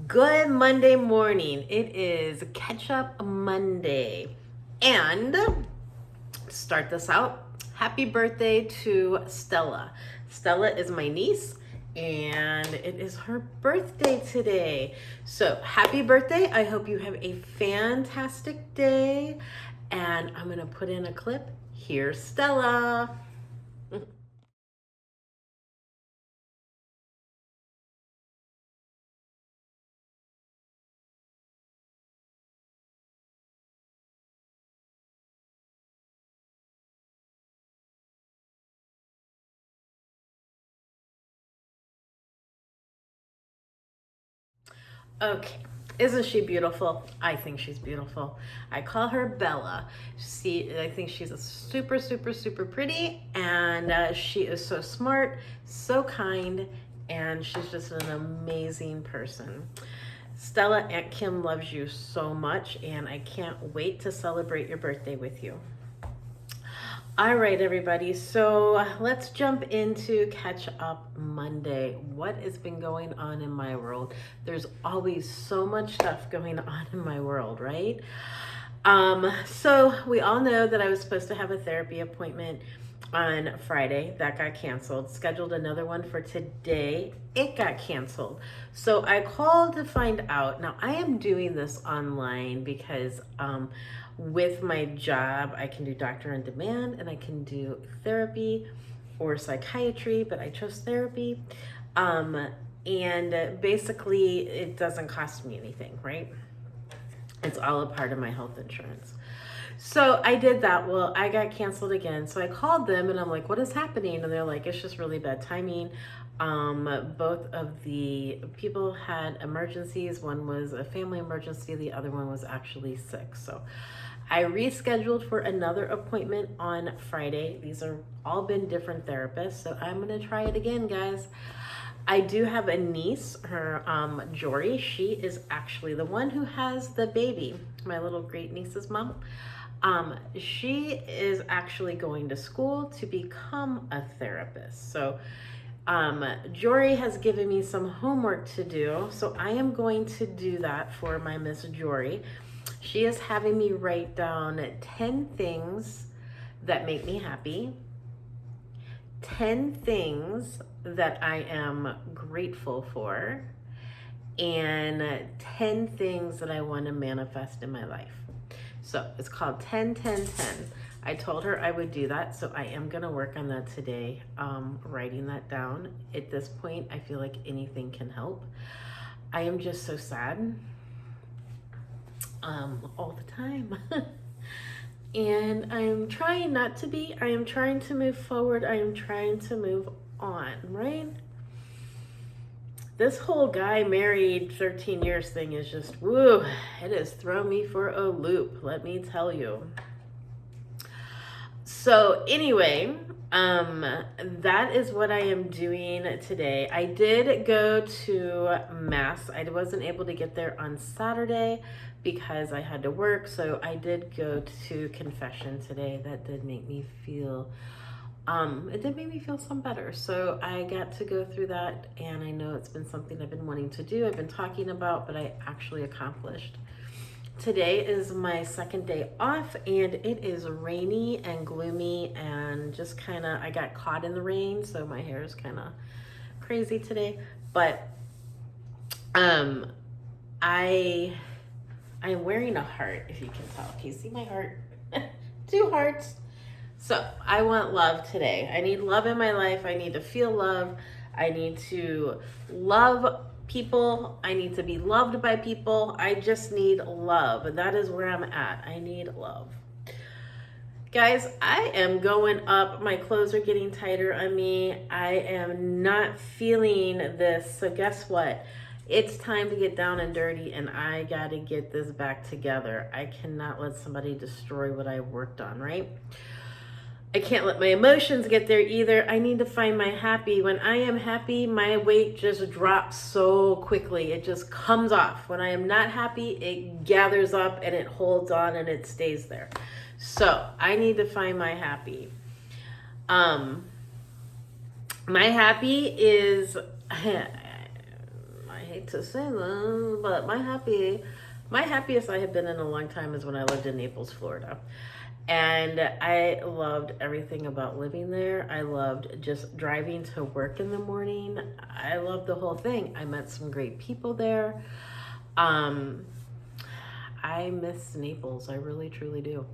Good Monday morning. It is Catch Up Monday. And start this out. Happy birthday to Stella. Stella is my niece and it is her birthday today. So happy birthday. I hope you have a fantastic day. And I'm going to put in a clip. Here's Stella. Okay. Isn't she beautiful? I think she's beautiful. I call her Bella. I think she's a super, super, super pretty, and she is so smart, so kind, and she's just an amazing person. Stella, Aunt Kim loves you so much, and I can't wait to celebrate your birthday with you. All right, everybody. So let's jump into Catch Up Monday. What has been going on in my world? There's always so much stuff going on in my world, right? So we all know that I was supposed to have a therapy appointment on Friday. That got canceled. Scheduled another one for today. It got canceled. So I called to find out. Now I am doing this online because with my job, I can do doctor on demand and I can do therapy or psychiatry, but I chose therapy. And basically, it doesn't cost me anything, right? It's all a part of my health insurance. So I did that. Well, I got canceled again. So I called them and I'm like, what is happening? And they're like, it's just really bad timing. Both of the people had emergencies. One was a family emergency, the other one was actually sick. So I rescheduled for another appointment on Friday. These are all been different therapists. So I'm going to try it again, guys. I do have a niece, her Jory. She is actually the one who has the baby, my little great niece's mom. She is actually going to school to become a therapist. So Jory has given me some homework to do. So I am going to do that for my Miss Jory. She is having me write down 10 things that make me happy, 10 things that I am grateful for, and 10 things that I want to manifest in my life. So it's called 10, 10, 10. I told her I would do that, so I am going to work on that today, writing that down. At this point, I feel like anything can help. I am just so sad all the time. And I am trying not to be. I am trying to move forward. I am trying to move on, right? This whole guy married 13 years thing is just, woo, it has thrown me for a loop, let me tell you. So anyway, that is what I am doing today. I did go to Mass. I wasn't able to get there on Saturday because I had to work. So I did go to confession today. That did make me feel it did make me feel some better. So I got to go through that, and I know it's been something I've been wanting to do. I've been talking about, but I actually accomplished. Today is my second day off, and it is rainy and gloomy, and just kind of, I got caught in the rain, so my hair is kind of crazy today. But I am wearing a heart, if you can tell. Can you see my heart? Two hearts. So I want love today. I need love in my life. I need to feel love. I need to love people. I need to be loved by people. I just need love. That is where I'm at. I need love. Guys, I am going up. My clothes are getting tighter on me. I am not feeling this. So guess what? It's time to get down and dirty, and I got to get this back together. I cannot let somebody destroy what I worked on, right? I can't let my emotions get there either. I need to find my happy. When I am happy, my weight just drops so quickly. It just comes off. When I am not happy, it gathers up and it holds on and it stays there. So I need to find my happy. My happy is I hate to say this, but my happiest I have been in a long time is when I lived in Naples, Florida. And I loved everything about living there. I loved just driving to work in the morning. I loved the whole thing. I met some great people there. Um, I miss Naples. I really, truly do.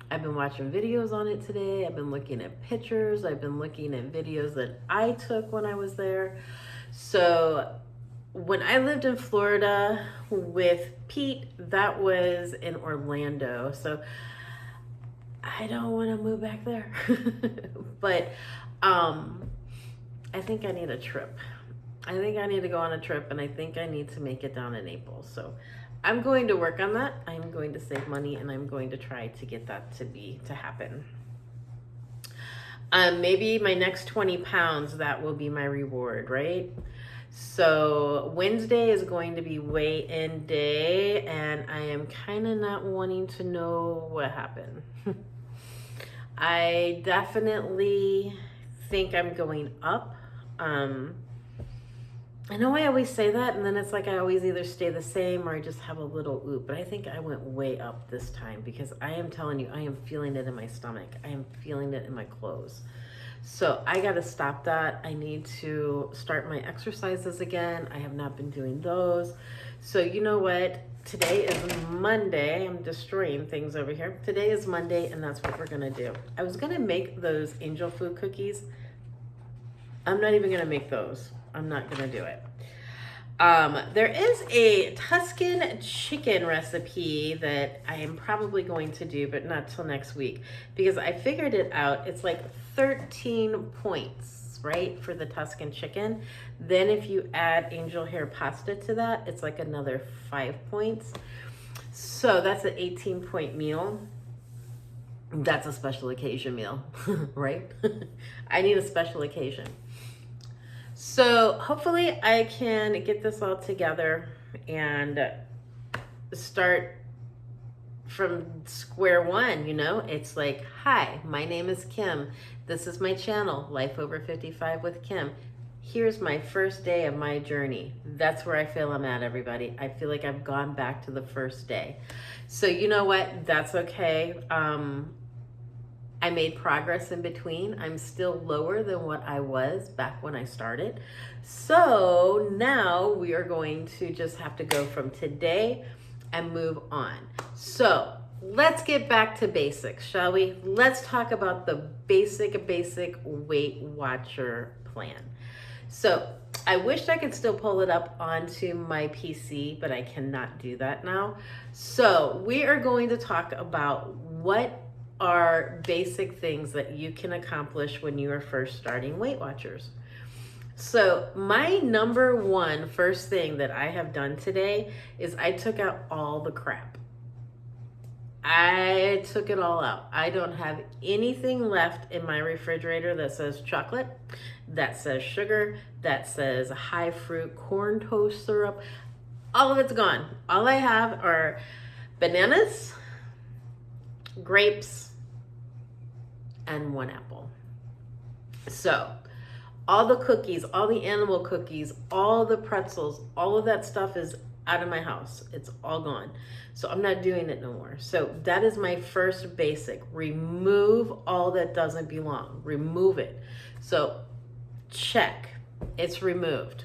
I've been watching videos on it today. I've been looking at pictures. I've been looking at videos that I took when I was there. So when I lived in Florida with Pete, that was in Orlando. So I don't want to move back there. But I think I need a trip. I think I need to go on a trip, and I think I need to make it down to Naples. So I'm going to work on that. I'm going to save money, and I'm going to try to get that to happen. Maybe my next 20 pounds, that will be my reward, right? So Wednesday is going to be weigh-in day, and I am kind of not wanting to know what happened. I definitely think I'm going up. I know I always say that, and then it's like I always either stay the same or I just have a little oop. But I think I went way up this time because I am telling you, I am feeling it in my stomach. I am feeling it in my clothes. So I got to stop that. I need to start my exercises again. I have not been doing those. So you know what? Today is Monday. I'm destroying things over here. Today is Monday, and that's what we're going to do. I was going to make those angel food cookies. I'm not even going to make those. I'm not going to do it. There is a Tuscan chicken recipe that I am probably going to do, but not till next week because I figured it out. It's like 13 points, right, for the Tuscan chicken. Then if you add angel hair pasta to that, it's like another 5 points. So that's an 18-point meal. That's a special occasion meal, right? I need a special occasion. So hopefully I can get this all together and start from square one, you know? It's like, hi, my name is Kim. This is my channel, Life Over 55 with Kim. Here's my first day of my journey. That's where I feel I'm at, everybody. I feel like I've gone back to the first day. So you know what? That's okay. I made progress in between. I'm still lower than what I was back when I started. So now we are going to just have to go from today and move on. So let's get back to basics, shall we? Let's talk about the basic Weight Watcher plan. So I wish I could still pull it up onto my PC, but I cannot do that now. So we are going to talk about what are basic things that you can accomplish when you are first starting Weight Watchers. So my number one first thing that I have done today is I took out all the crap. I took it all out. I don't have anything left in my refrigerator that says chocolate, that says sugar, that says high fruit corn toast syrup. All of it's gone. All I have are bananas, grapes, and 1 apple. So all the cookies, all the animal cookies, all the pretzels, all of that stuff is out of my house. It's all gone. So I'm not doing it no more. So that is my first basic. Remove all that doesn't belong. Remove it. So check. It's removed.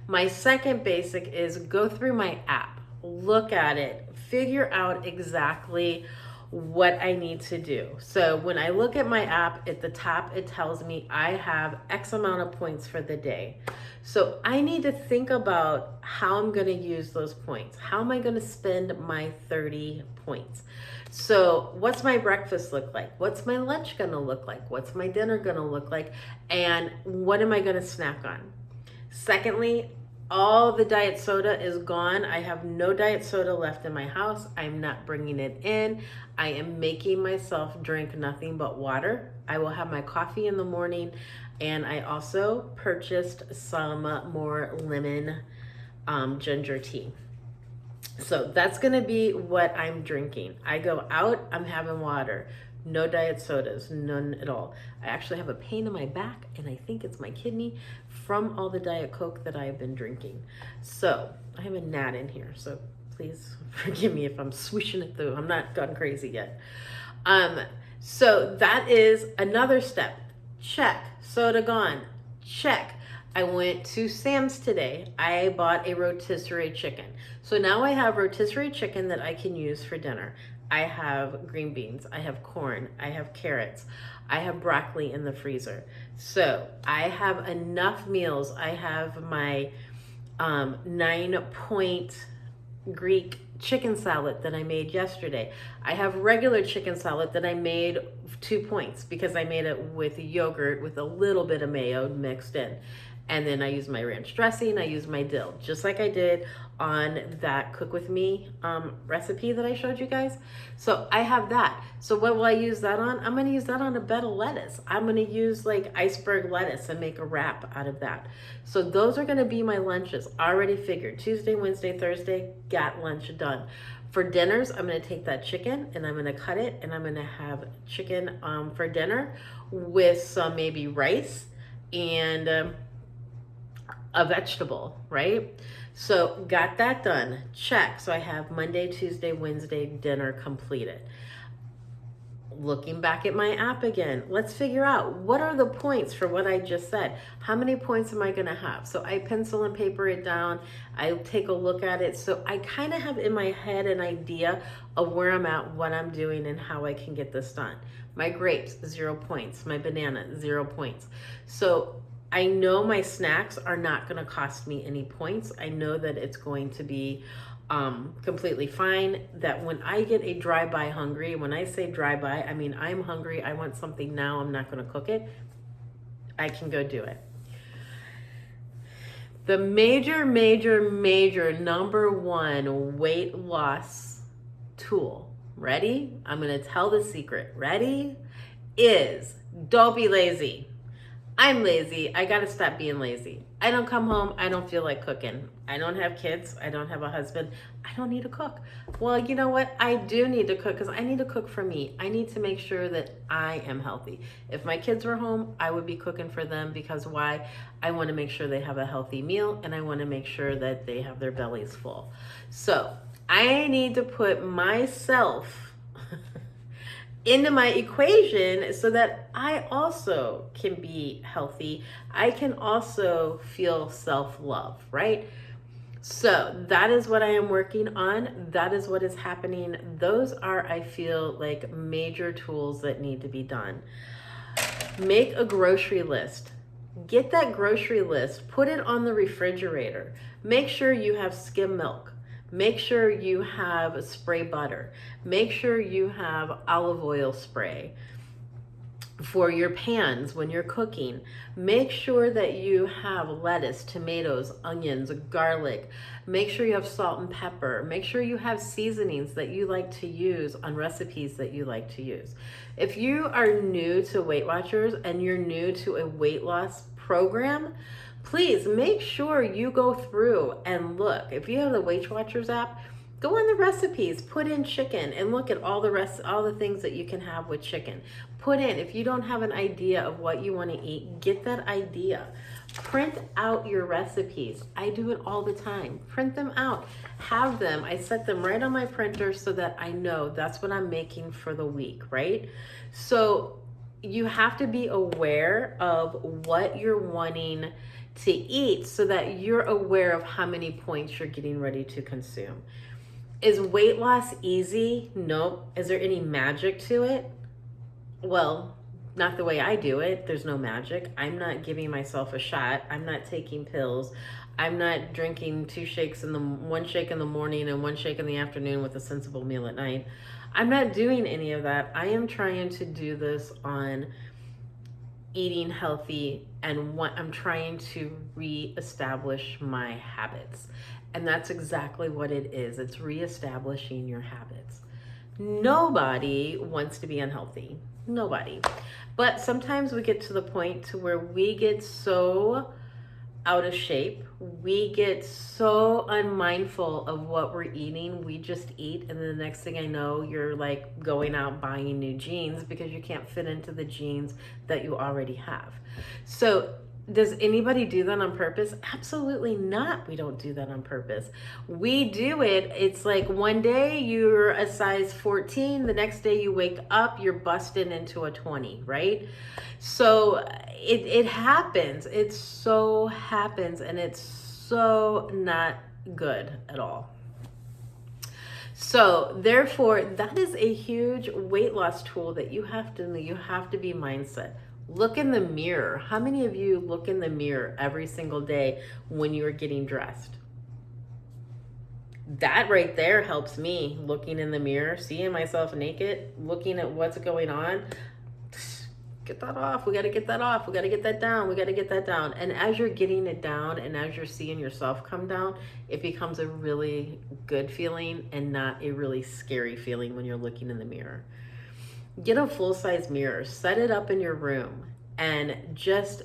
My second basic is go through my app. Look at it. Figure out exactly what I need to do. So when I look at my app at the top, it tells me I have X amount of points for the day. So I need to think about how I'm going to use those points. How am I going to spend my 30 points? So what's my breakfast look like? What's my lunch going to look like? What's my dinner going to look like? And what am I going to snack on? Secondly, all the diet soda is gone. I have no diet soda left in my house. I'm not bringing it in. I am making myself drink nothing but water. I will have my coffee in the morning, and I also purchased some more lemon ginger tea. So that's gonna be what I'm drinking. I go out, I'm having water. No diet sodas, none at all. I actually have a pain in my back, and I think it's my kidney from all the Diet Coke that I've been drinking. So I have a gnat in here, so please forgive me if I'm swishing it through. I'm not gone crazy yet. So that is another step. Check. Soda gone. Check. I went to Sam's today. I bought a rotisserie chicken. So now I have rotisserie chicken that I can use for dinner. I have green beans. I have corn. I have carrots. I have broccoli in the freezer. So I have enough meals. I have my 9-point Greek chicken salad that I made yesterday. I have regular chicken salad that I made 2 points because I made it with yogurt with a little bit of mayo mixed in. And then I use my ranch dressing, I use my dill, just like I did on that Cook With Me recipe that I showed you guys. So I have that. So what will I use that on? I'm gonna use that on a bed of lettuce. I'm gonna use like iceberg lettuce and make a wrap out of that. So those are gonna be my lunches, already figured. Tuesday, Wednesday, Thursday, got lunch done. For dinners, I'm gonna take that chicken and I'm gonna cut it and I'm gonna have chicken for dinner with some maybe rice and a vegetable, right? So got that done, check. So I have Monday, Tuesday, Wednesday dinner completed. Looking back at my app again, let's figure out what are the points for what I just said. How many points am I gonna have? So I pencil and paper it down. I take a look at it. So I kind of have in my head an idea of where I'm at, what I'm doing, and how I can get this done. My grapes, 0 points. My banana, 0 points. So I know my snacks are not going to cost me any points. I know that it's going to be completely fine. That when I get a drive-by hungry, when I say drive-by, I mean I'm hungry, I want something now, I'm not going to cook it, I can go do it. The major number one weight loss tool, ready? I'm going to tell the secret, ready? Is don't be lazy. I'm lazy. I got to stop being lazy. I don't come home. I don't feel like cooking. I don't have kids. I don't have a husband. I don't need to cook. Well, you know what? I do need to cook because I need to cook for me. I need to make sure that I am healthy. If my kids were home, I would be cooking for them because why? I want to make sure they have a healthy meal and I want to make sure that they have their bellies full. So I need to put myself into my equation so that I also can be healthy. I can also feel self-love, right? So that is what I am working on. That is what is happening. Those are, I feel like, major tools that need to be done. Make a grocery list. Get that grocery list, put it on the refrigerator. Make sure you have skim milk. Make sure you have spray butter. Make sure you have olive oil spray for your pans when you're cooking. Make sure that you have lettuce, tomatoes, onions, garlic. Make sure you have salt and pepper. Make sure you have seasonings that you like to use on recipes that you like to use. If you are new to Weight Watchers and you're new to a weight loss program, please make sure you go through and look. If you have the Weight Watchers app, go on the recipes, put in chicken and look at all the things that you can have with chicken. Put in, if you don't have an idea of what you want to eat, get that idea. Print out your recipes. I do it all the time. Print them out. Have them. I set them right on my printer so that I know that's what I'm making for the week, right? So you have to be aware of what you're wanting to eat so that you're aware of how many points you're getting ready to consume. Is weight loss easy? Nope. Is there any magic to it? Well, not the way I do it. There's no magic. I'm not giving myself a shot. I'm not taking pills. I'm not drinking one shake in the morning and one shake in the afternoon with a sensible meal at night. I'm not doing any of that. I am trying to do this on eating healthy, and I'm trying to reestablish my habits. And that's exactly what it is. It's reestablishing your habits. Nobody wants to be unhealthy. Nobody. But sometimes we get to the point to where we get so out of shape. We get so unmindful of what we're eating. We just eat, and then the next thing I know, you're like going out buying new jeans because you can't fit into the jeans that you already have. So Does anybody do that on purpose? Absolutely not. We don't do that on purpose. We do it. It's like one day you're a size 14, the next day you wake up, you're busting into a 20, right? So it happens. It so happens, and it's so not good at all. So therefore, that is a huge weight loss tool that you have to be mindset. Look in the mirror. How many of you look in the mirror every single day when you're getting dressed? That right there helps me, looking in the mirror, seeing myself naked, looking at what's going on. Get that off. We got to get that off. We got to get that down. We got to get that down. And as you're getting it down and as you're seeing yourself come down, it becomes a really good feeling and not a really scary feeling when you're looking in the mirror. Get a full-size mirror, set it up in your room, and just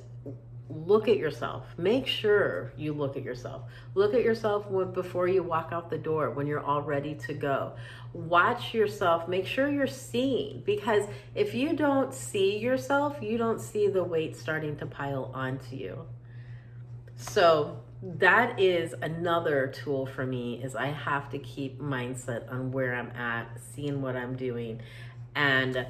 look at yourself. Make sure you look at yourself. Look at yourself before you walk out the door, when you're all ready to go. Watch yourself. Make sure you're seeing, because if you don't see yourself, you don't see the weight starting to pile onto you. So that is another tool for me, is I have to keep mindset on where I'm at, seeing what I'm doing. And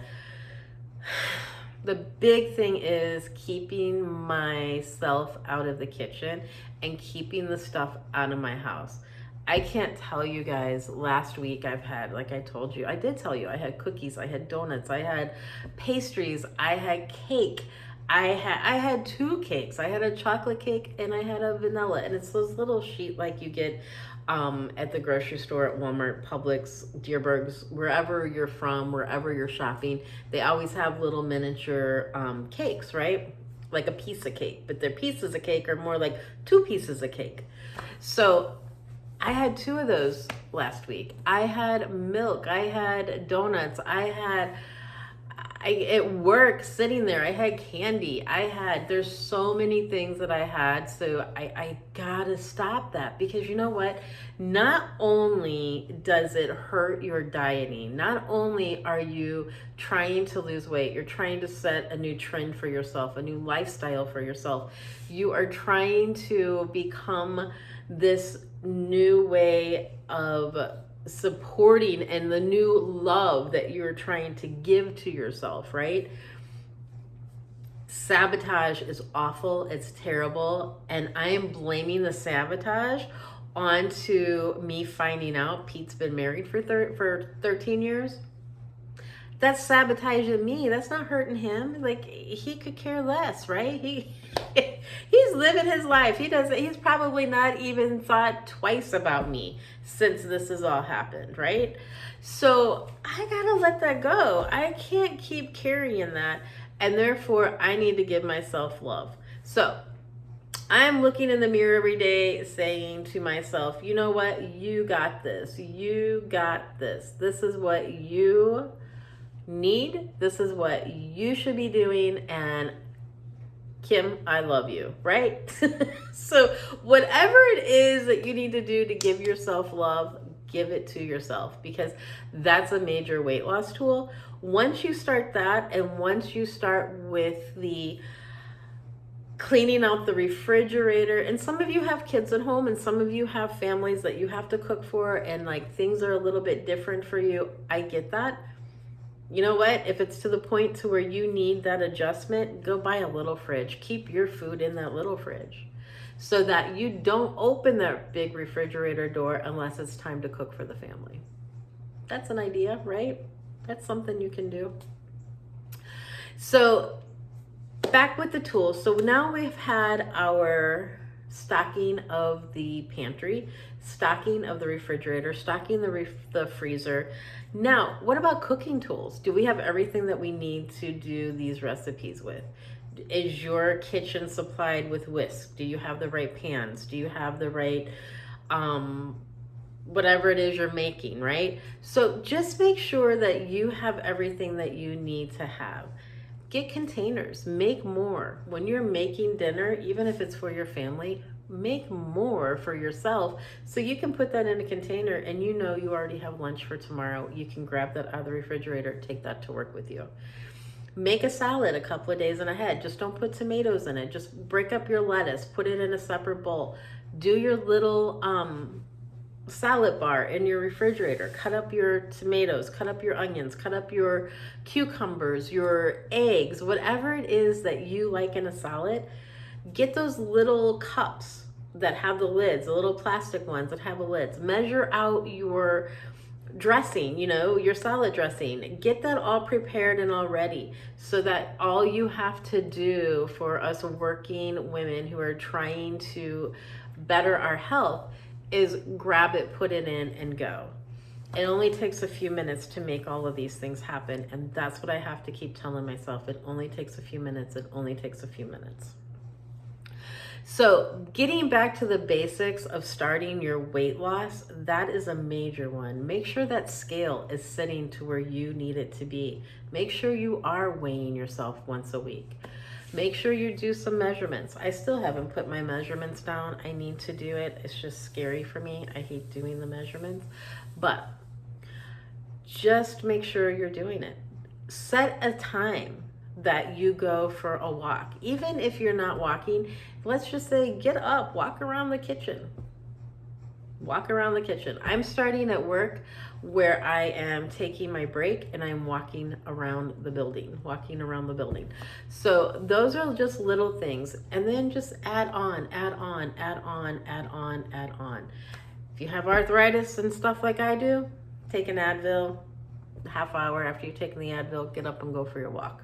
the big thing is keeping myself out of the kitchen and keeping the stuff out of my house. I can't tell you guys, last week I've had, like I told you, I did tell you, I had cookies, I had donuts, I had pastries, I had cake. I had 2 cakes. I had a chocolate cake and I had a vanilla. And it's those little sheet like you get at the grocery store, at Walmart, Publix, Dearborg's, wherever you're from, wherever you're shopping. They always have little miniature cakes, right? Like a piece of cake. But their pieces of cake are more like 2 pieces of cake. So I had 2 of those last week. I had milk. I had donuts. At work, sitting there, I had candy. There's so many things that I had. So I gotta stop that, because you know what? Not only does it hurt your dieting, not only are you trying to lose weight, you're trying to set a new trend for yourself, a new lifestyle for yourself. You are trying to become this new way of supporting and the new love that you're trying to give to yourself, right? Sabotage is awful. It's terrible. And I am blaming the sabotage onto me finding out Pete's been married for 13 years. That's sabotaging me. That's not hurting him. Like, he could care less, right? He's living his life. He's probably not even thought twice about me since this has all happened, right? So I gotta let that go. I can't keep carrying that, and therefore I need to give myself love. So I'm looking in the mirror every day saying to myself, you know what? You got this. You got this. This is what you need. This is what you should be doing. And Kim, I love you, right? So whatever it is that you need to do to give yourself love, give it to yourself, because that's a major weight loss tool. Once you start that, and once you start with the cleaning out the refrigerator, and some of you have kids at home and some of you have families that you have to cook for, and like things are a little bit different for you. I get that. You know what? If it's to the point to where you need that adjustment, go buy a little fridge. Keep your food in that little fridge so that you don't open that big refrigerator door unless it's time to cook for the family. That's an idea, right? That's something you can do. So back with the tools. So now we've had our stocking of the pantry, stocking of the refrigerator, stocking the freezer. Now, what about cooking tools? Do we have everything that we need to do these recipes with? Is your kitchen supplied with whisk? Do you have the right pans? Do you have the right whatever it is you're making, right? So just make sure that you have everything that you need to have. Get containers, make more. When you're making dinner, even if it's for your family, make more for yourself so you can put that in a container, and you know you already have lunch for tomorrow. You can grab that out of the refrigerator, take that to work with you. Make a salad a couple of days in ahead. Just don't put tomatoes in it. Just break up your lettuce, put it in a separate bowl. Do your little salad bar in your refrigerator. Cut up your tomatoes, cut up your onions, cut up your cucumbers, your eggs, whatever it is that you like in a salad. Get those little cups that have the lids, the little plastic ones that have the lids. Measure out your dressing, your salad dressing. Get that all prepared and all ready, so that all you have to do for us working women who are trying to better our health is grab it, put it in, and go. It only takes a few minutes to make all of these things happen, and that's what I have to keep telling myself. It only takes a few minutes. It only takes a few minutes. So getting back to the basics of starting your weight loss, that is a major one. Make sure that scale is sitting to where you need it to be. Make sure you are weighing yourself once a week. Make sure you do some measurements. I still haven't put my measurements down. I need to do it. It's just scary for me. I hate doing the measurements, but just make sure you're doing it. Set a time that you go for a walk. Even if you're not walking, let's just say get up, walk around the kitchen. Walk around the kitchen. I'm starting at work where I am taking my break and I'm walking around the building. So those are just little things. And then just add on. If you have arthritis and stuff like I do, take an Advil. A half hour after you've taken the Advil, get up and go for your walk.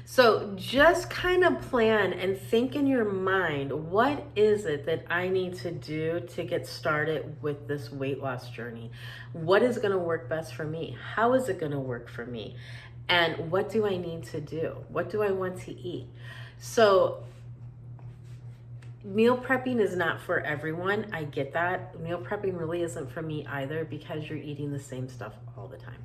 So just kind of plan and think in your mind, what is it that I need to do to get started with this weight loss journey? What is going to work best for me? How is it going to work for me? And what do I need to do? What do I want to eat? So meal prepping is not for everyone. I get that. Meal prepping really isn't for me either, because you're eating the same stuff all the time.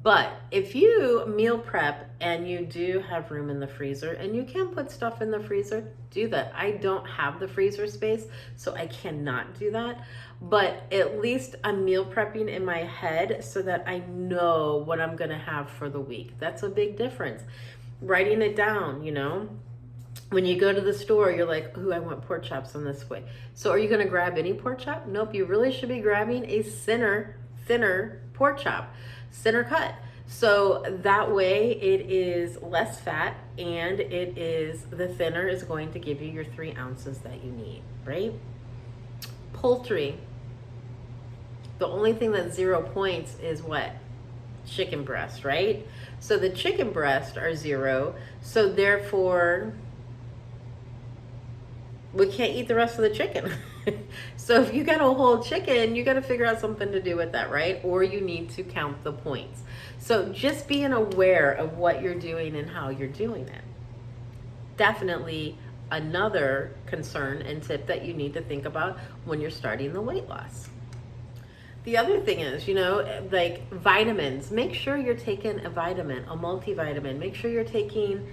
But if you meal prep and you do have room in the freezer and you can put stuff in the freezer, do that. I don't have the freezer space, so I cannot do that. But at least I'm meal prepping in my head so that I know what I'm going to have for the week. That's a big difference. Writing it down, When you go to the store, you're like, ooh, I want pork chops on this way. So are you going to grab any pork chop? Nope, you really should be grabbing a thinner pork chop. Center cut. So that way it is less fat, and the thinner is going to give you your 3 ounces that you need, right? Poultry. The only thing that's 0 points is what? Chicken breast, right? So the chicken breast are 0. So therefore, we can't eat the rest of the chicken. So if you got a whole chicken, you got to figure out something to do with that, right? Or you need to count the points. So just being aware of what you're doing and how you're doing it. Definitely another concern and tip that you need to think about when you're starting the weight loss. The other thing is, like vitamins. Make sure you're taking a vitamin, a multivitamin. Make sure you're taking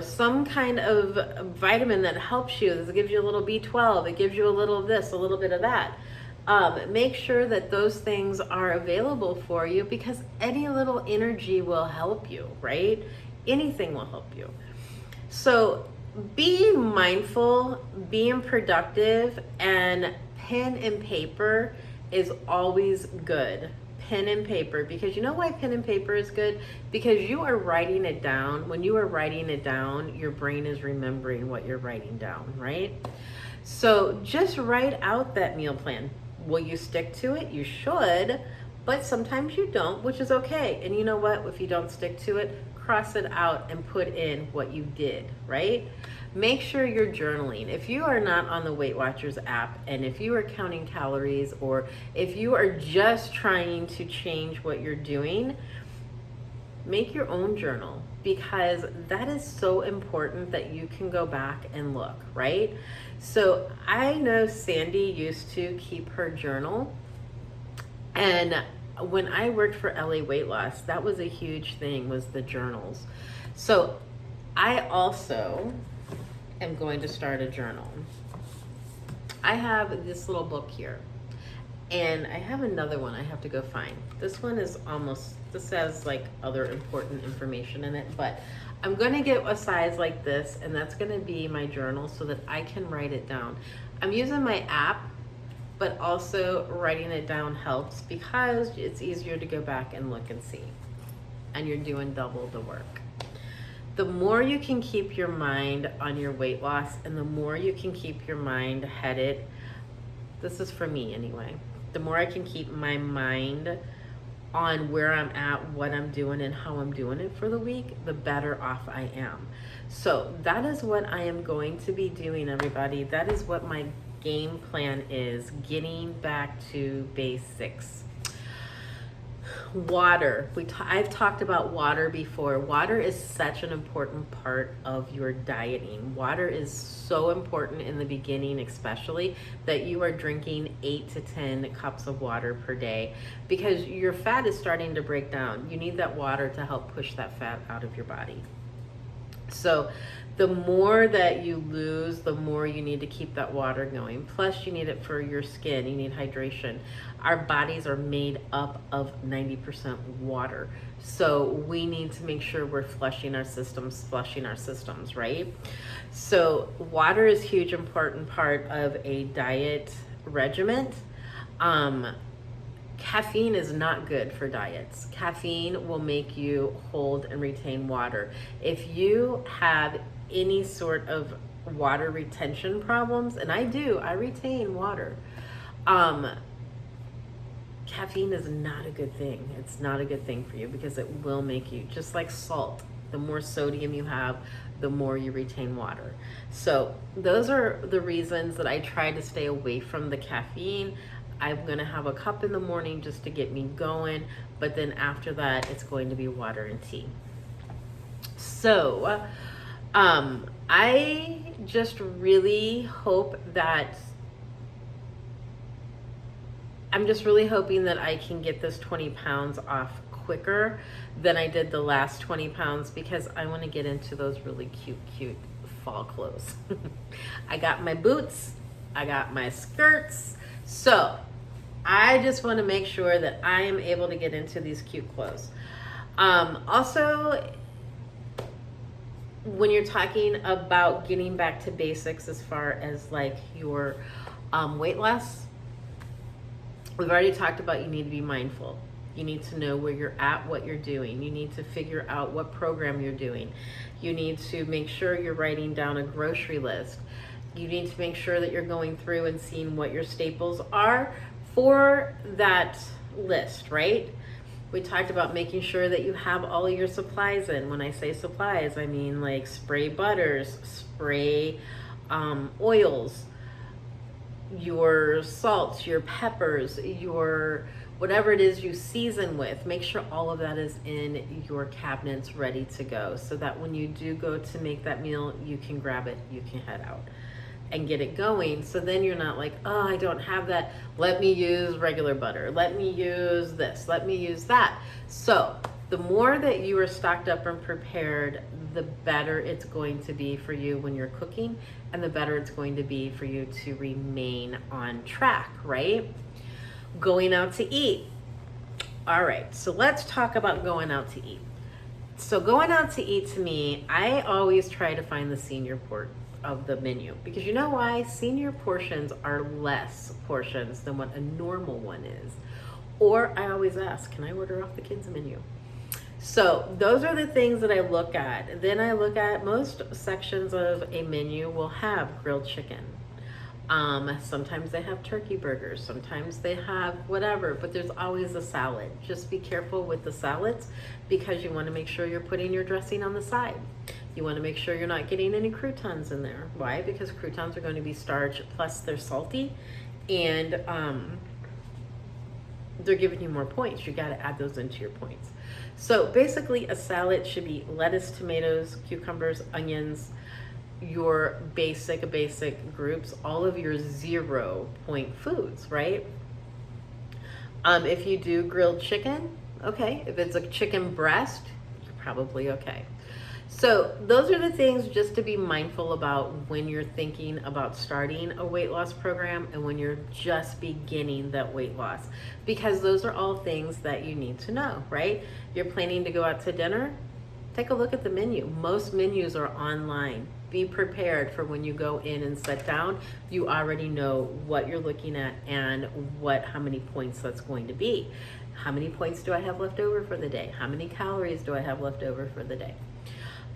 some kind of vitamin that helps you. This gives you a little B12. It gives you a little of this, a little bit of that. Make sure that those things are available for you, because any little energy will help you, right? Anything will help you. So being mindful, being productive, and pen and paper is always good. Pen and paper, because you know why pen and paper is good? Because you are writing it down. When you are writing it down, your brain is remembering what you're writing down, right? So just write out that meal plan. Will you stick to it? You should, but sometimes you don't, which is okay. And you know what? If you don't stick to it, cross it out and put in what you did, right? Make sure you're journaling. If you are not on the Weight Watchers app, and if you are counting calories, or if you are just trying to change what you're doing, make your own journal, because that is so important that you can go back and look, right? So I know Sandy used to keep her journal, and when I worked for LA Weight Loss, that was a huge thing, was the journals. So I also am going to start a journal. I have this little book here, And I have another one I have to go find. This one is almost, this has like other important information in it, but I'm going to get a size like this, and that's going to be my journal so that I can write it down. I'm using my app, but also writing it down helps because it's easier to go back and look and see, and you're doing double the work. The more you can keep your mind on your weight loss, and the more you can keep your mind headed, this is for me anyway, the more I can keep my mind on where I'm at, what I'm doing, and how I'm doing it for the week, the better off I am. So that is what I am going to be doing, everybody. That is what my game plan is, getting back to basics. Water. I've talked about water before. Water is such an important part of your dieting. Water is so important in the beginning, especially, that you are drinking 8 to 10 cups of water per day, because your fat is starting to break down. You need that water to help push that fat out of your body. So the more that you lose, the more you need to keep that water going. Plus, you need it for your skin. You need hydration. Our bodies are made up of 90% water. So we need to make sure we're flushing our systems, right? So water is a huge, important part of a diet regimen. Caffeine is not good for diets. Caffeine will make you hold and retain water. If you have any sort of water retention problems, and I do, I retain water, caffeine is not a good thing. It's not a good thing for you because it will make you, just like salt, the more sodium you have, the more you retain water. So those are the reasons that I try to stay away from the caffeine. I'm going to have a cup in the morning just to get me going, but then after that, it's going to be water and tea. So, I just really hope that, I'm just really hoping that I can get this 20 pounds off quicker than I did the last 20 pounds, because I want to get into those really cute fall clothes. I got my boots, I got my skirts, so I just want to make sure that I am able to get into these cute clothes. Also, when you're talking about getting back to basics as far as like your weight loss, we've already talked about you need to be mindful. You need to know where you're at, what you're doing. You need to figure out what program you're doing. You need to make sure you're writing down a grocery list. You need to make sure that you're going through and seeing what your staples are for that list, right? We talked about making sure that you have all of your supplies in. When I say supplies, I mean like spray butters, spray oils, your salts, your peppers, your whatever it is you season with. Make sure all of that is in your cabinets ready to go, so that when you do go to make that meal, you can grab it, you can head out and get it going. So then you're not like, oh, I don't have that, let me use regular butter, let me use this, let me use that. So the more that you are stocked up and prepared, the better it's going to be for you when you're cooking, and the better it's going to be for you to remain on track, right? Going out to eat. All right, so let's talk about going out to eat. So going out to eat, to me, I always try to find the senior port of the menu, because you know why? Senior portions are less portions than what a normal one is. Or I always ask, can I order off the kids' menu? So those are the things that I look at. Then I look at, most sections of a menu will have grilled chicken. Sometimes they have turkey burgers, sometimes they have whatever, but there's always a salad. Just be careful with the salads, because you want to make sure you're putting your dressing on the side. You want to make sure you're not getting any croutons in there. Why? Because croutons are going to be starch, plus they're salty, and they're giving you more points. You got to add those into your points. So basically, a salad should be lettuce, tomatoes, cucumbers, onions, your basic groups, all of your 0 point foods, right? If you do grilled chicken, okay. If it's a chicken breast, you're probably okay. So those are the things just to be mindful about when you're thinking about starting a weight loss program and when you're just beginning that weight loss, because those are all things that you need to know, right? You're planning to go out to dinner, take a look at the menu. Most menus are online. Be prepared for when you go in and sit down, you already know what you're looking at and how many points that's going to be. How many points do I have left over for the day? How many calories do I have left over for the day?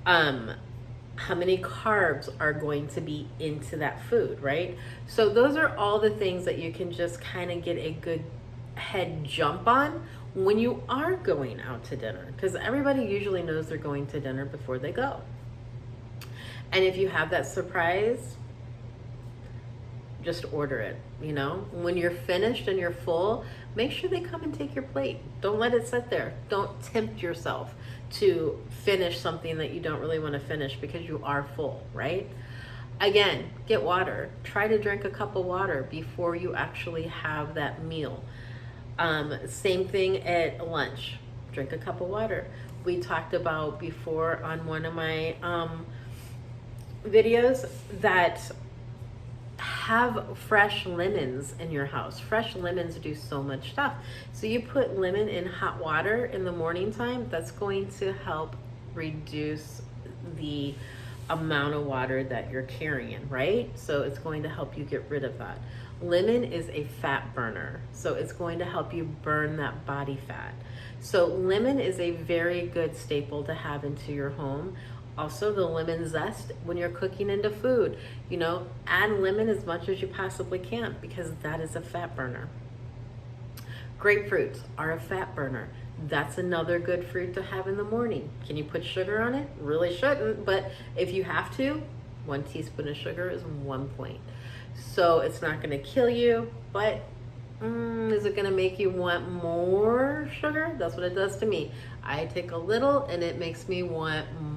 How many carbs are going to be into that food, right? So those are all the things that you can just kind of get a good head jump on when you are going out to dinner, because everybody usually knows they're going to dinner before they go. And if you have that surprise, just order it. When you're finished and you're full, make sure they come and take your plate. Don't let it sit there. Don't tempt yourself to finish something that you don't really want to finish because you are full, right? Again, get water. Try to drink a cup of water before you actually have that meal. Same thing at lunch. Drink a cup of water. We talked about before on one of my videos that have fresh lemons in your house. Fresh lemons do so much stuff. So you put lemon in hot water in the morning time, that's going to help reduce the amount of water that you're carrying, right? So it's going to help you get rid of that. Lemon is a fat burner, so it's going to help you burn that body fat. So lemon is a very good staple to have into your home. Also, the lemon zest when you're cooking into food, add lemon as much as you possibly can because that is a fat burner. Grapefruits are a fat burner. That's another good fruit to have in the morning. Can you put sugar on it? Really shouldn't, but if you have to, 1 teaspoon of sugar is 1 point. So it's not going to kill you, but is it going to make you want more sugar? That's what it does to me. I take a little and it makes me want more.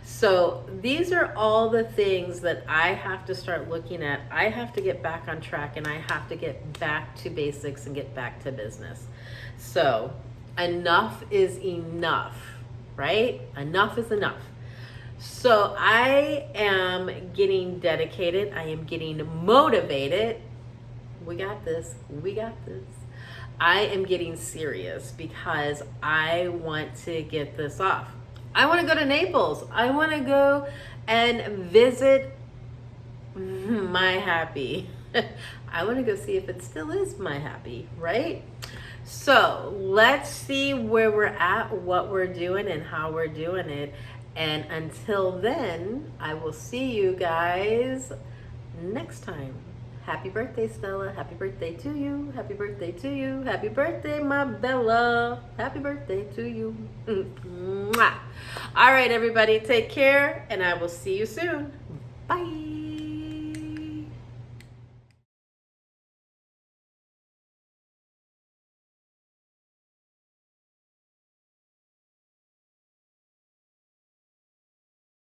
So these are all the things that I have to start looking at. I have to get back on track and I have to get back to basics and get back to business. So enough is enough, right? Enough is enough. So I am getting dedicated. I am getting motivated. We got this. I am getting serious because I want to get this off. I want to go to Naples. I want to go and visit my happy. I want to go see if it still is my happy, right? So let's see where we're at, what we're doing, and how we're doing it. And until then, I will see you guys next time. Happy birthday, Stella. Happy birthday to you. Happy birthday to you. Happy birthday, my Bella. Happy birthday to you. Mwah. All right, everybody, take care, and I will see you soon. Bye.